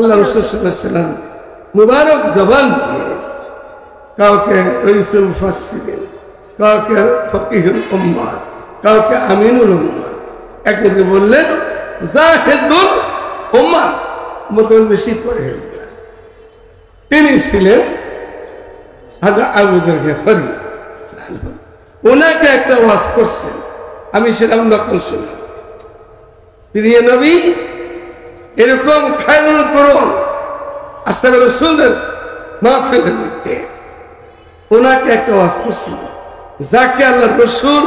আল্লাহ রাসূল সাল্লাল্লাহু আলাইহি ওয়াসাল্লাম মুবারক জবান দিয়ে কাউকে রাইসুল মুফাসসিরিন, কাউকে ফকিহুল উম্মাহ, কাউকে আমিনুল উম্মাহ, একজনকে বললেন জাহিদুল উম্মাহ, মতন বেশি পড়ে গেলেন। তিনি ছিলেন হাজরত আবু যর গিফারি। ওনাকে একটা ওয়াজ করছেন, আমি সেটা নকল শুনলাম। প্রিয় নবী এরকম খায়রুল করুন আসসালামু রাসূলের মাহফিলের মধ্যে ওনাকে একটা ওয়াজ করছিল, যাকে আল্লাহ রাসূল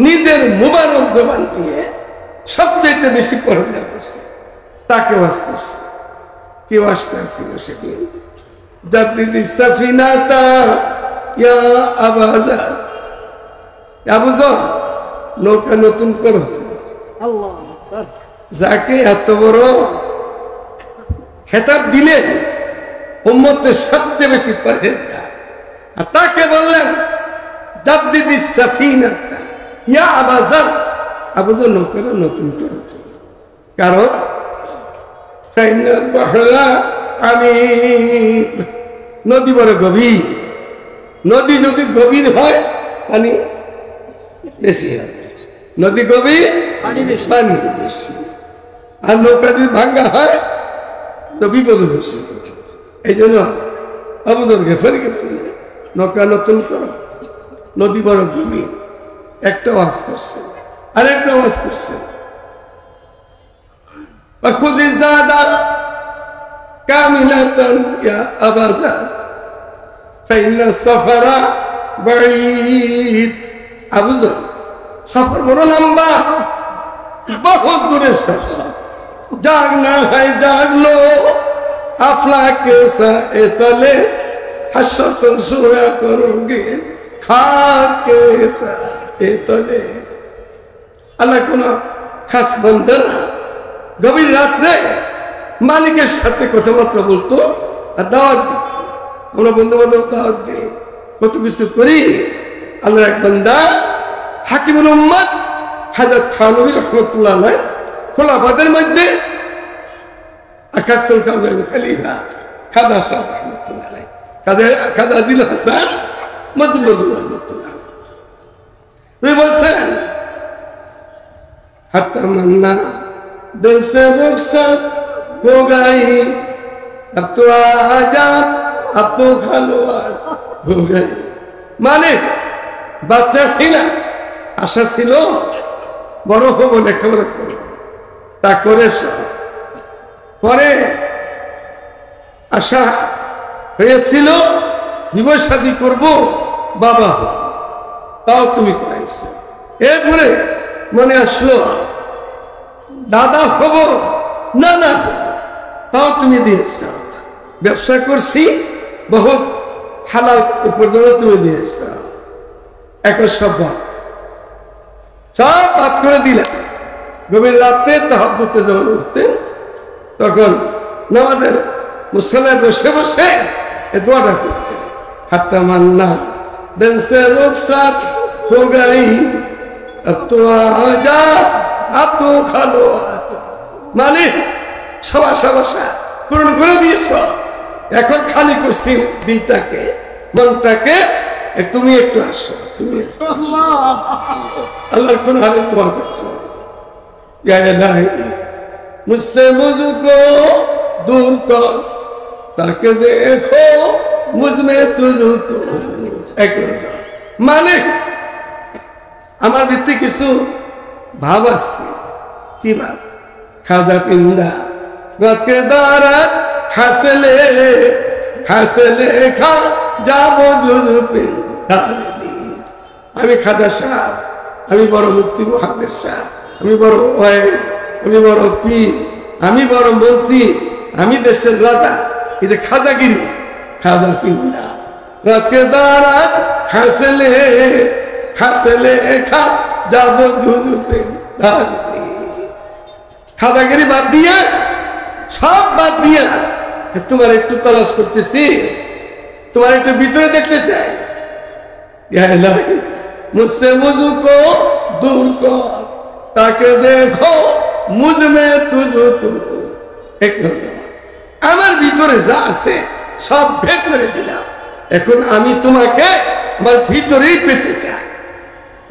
নিজের মুবারক জবান দিয়ে সবচেয়ে বেশি পড়াশোনা করছে, তাকে ওয়াজ করছে। কি ওয়াজটা ছিল সেদিন? জাদ্দিদি সাফিনাতা ইয়া আবা যর, আবু যর নৌকা নতুন করো। আল্লাহু আকবার। যাকে এত বড় খেতাব দিলেন উম্মতের সবচেয়ে বেশি পরহেজগার, আর তাকে বললেন জাদ্দিদি সাফিনাতা ইয়া আবা যর, আবু যর নৌকা নতুন করো। কারণ আমি নদী বড় গভীর, নদী যদি গভীর হয় পানি বেশি হবে, নদী গভীর পানি বেশি, আর নৌকা যদি ভাঙ্গা হয় তো বিপদ বেশি। এই জন্য আবু যর গিফারিকে বললেন নৌকা নতুন করো, নদী বড় গভীর। একটা ওয়াজ করছে, আর একটা ওয়াজ করছে وخذ الزاد كاملة يا أبا ذر فإن السفر بعيد। আবু যর সফর বড় লম্বা, বহুত দূরের সফর। জাগনা হয় জাগলো আফলাকে সায়ে তলে, হাসত সোয়া করোগে খাকে সায়ে তলে। আল্লাহ কোন খাস বান্দা গভীর রাত্রে মালিকের সাথে কথাবার্তা বলতো আর দাওয়াত দিত। আমরা বন্ধু বান্ধব দাওয়াত দিই, কত কিছু করি। আল্লাহ এক বান্দা হাকিমুল উম্মাত হযরত থানভী রাহমাতুল্লাহ আলাইহি খোলাফাদের মধ্যে আকাশুল কাজী খলিফা খাজা সাহেব রাহমাতুল্লাহ আলাইহি, খাজা আজিল হাসান মদদুল্লাহ রাহমাতুল্লাহ আলাইহি বলছেন হাত্তা মান্না दिल से रुखसत हो गई, अब तो आजाद अब तो खलवात हो गई। মানে বাচ্চা ছিল, আশা ছিল বড় হবো, লেখাপড়া করবো, তা করেছ। পরে আশা হয়েছিল বিবাহ শাদী করবো, বাবা হবো, তাও তুমি করেছ। এরপরে মনে আসলো দাদা হব, না না তাও তুমি দিয়েছ। ব্যবসা করছি বহুত হালাল উপার্জন তুমি দিয়েছ। এখন সব বাদ করে দিলাম। গভীর রাতে তাহাজ্জুদে যখন উঠতেন তখন নামাজের মুসল্লায় বসে বসে এ দোয়াটা করতেন, হাত্তা মান্না দিল সে রুখসাত হো গই, अब तो आजा अब तो खालो। মানে সব আশা বাসা পূরণ করে দিয়েছ, এখন খালি করছি দিলটাকে, মনটাকে, তুমি একটু আসো, তুমি আল্লাহর কোন হালে দোয়া করতে মুঝসে মুঝকো দূর কর, তাকে দেখো মুঝমে তুঝকো। মানে আমার ভিতরে কিছু ভাব আছে। কি ভাব? খাজা পিন্দা রাতে দারাত হাসলে হাসলে খা যাবো আমি খাজা সাহেব, আমি বড় মুফতি মুহাদ্দিস সাহেব, আমি বড় ওয়াইজ, আমি বড় পীর, আমি বড় মন্ত্রী, আমি দেশের রাজা। এই যে খাজাগিরি, খাজা পিন্দা রাতে দারাত হাসলে হাসলে খা যাবো খাদাগিরি বাদ দিয়ে, সব বাদ দিয়ে তোমার একটু তলাশ করতেছি, তোমার একটু ভিতরে দেখতে চাই। মুঝসে মুঝকো দূর কর, তাকে দেখো মুঝমে তুঝকো। ভিতরে যা আছে সব বের করে দিলাম, এখন আমি তোমাকে আমার ভিতরেই পেতে চাই।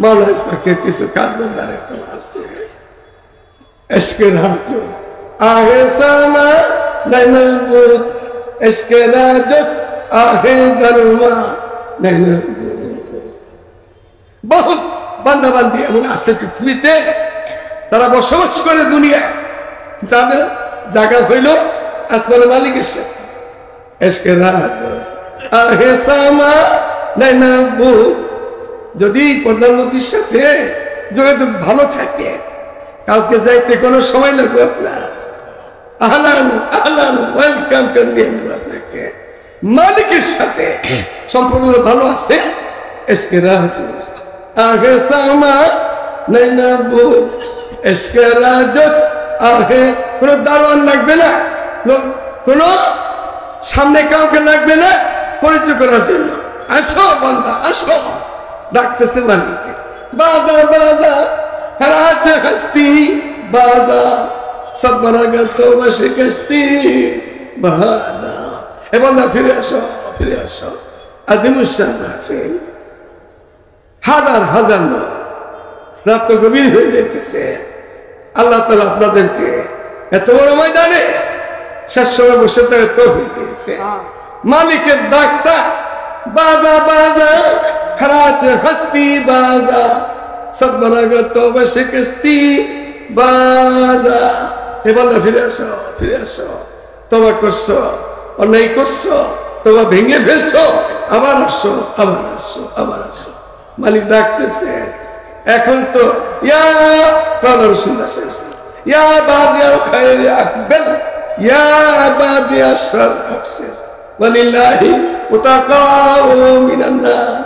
মাওলানা পাকের কিছু কাজবান্দার এখন আছে, এশকে রাজো আহে সামা নাইনাল বুত, এশকে রাজস আহে দরমা নাইনাল বুত। বহুত বান্দা বান্দি এমন আছে পৃথিবীতে, তারা বসবাস করে দুনিয়ায়, তাদের জায়গা হইল আসমানের মালিকের সাথে। এশকে রাজস আহে সামা নাইনাল বুত। যদি প্রধানমন্ত্রীর সাথে যোগাযোগ ভালো থাকে, কালকে যাইতে কোনো সময় লাগবে আপনার, আহলান আহলান ওয়েলকাম করে নিয়ে যাবো আপনাকে। মালিকের সাথে সম্পর্ক ভালো আছে, এসকে রাজস আহে সামা নাইনা বুত, এসকে রাজস আহে। কোনো দারোয়ান লাগবে না, কোনো সামনে কাউকে লাগবে না পরিচয় করার জন্য। আসো বান্দা আসো, ডাকতেছে মালিকে। বাজা বাজা হারাচ্ছে হস্তি বাজা, সব বরাগা তো বসে কস্তি বাজা। এ বান্দা ফিরে আসো, ফিরে আসো। আজিমুসান মাহফিল, হাজার হাজার নয়, রাত তো গভীর হয়ে যেতেছে। আল্লাহ তাআলা আপনাদেরকে এত বড় ময়দানে শেষ সময় বসে থাকে তৌফিক দিয়েছে। মালিকের ডাকটা বাজা বাজা হারাচ্ছে হস্তি বাজা, সব বরাগা তো বসে কস্তি বাজা। এ বান্দা ফিরে আসো, ফিরে আসো। তওবা করছো, অন্যায় করছো, তওবা ভেঙে ফেলছো, আবার আসো, আবার আসো, আবার আসো। মালিক ডাকতেছে। এখন তো ইয়া কালা রাসূলুল্লাহ সাল্লাল্লাহু আলাইহি ওয়াসাল্লাম, ইয়া বাদিয়াল খায়রি আকবাল, ইয়া বাদিয়াশ শার আকসির, ওয়ালিল্লাহি মুতাকাউ মিনান নার।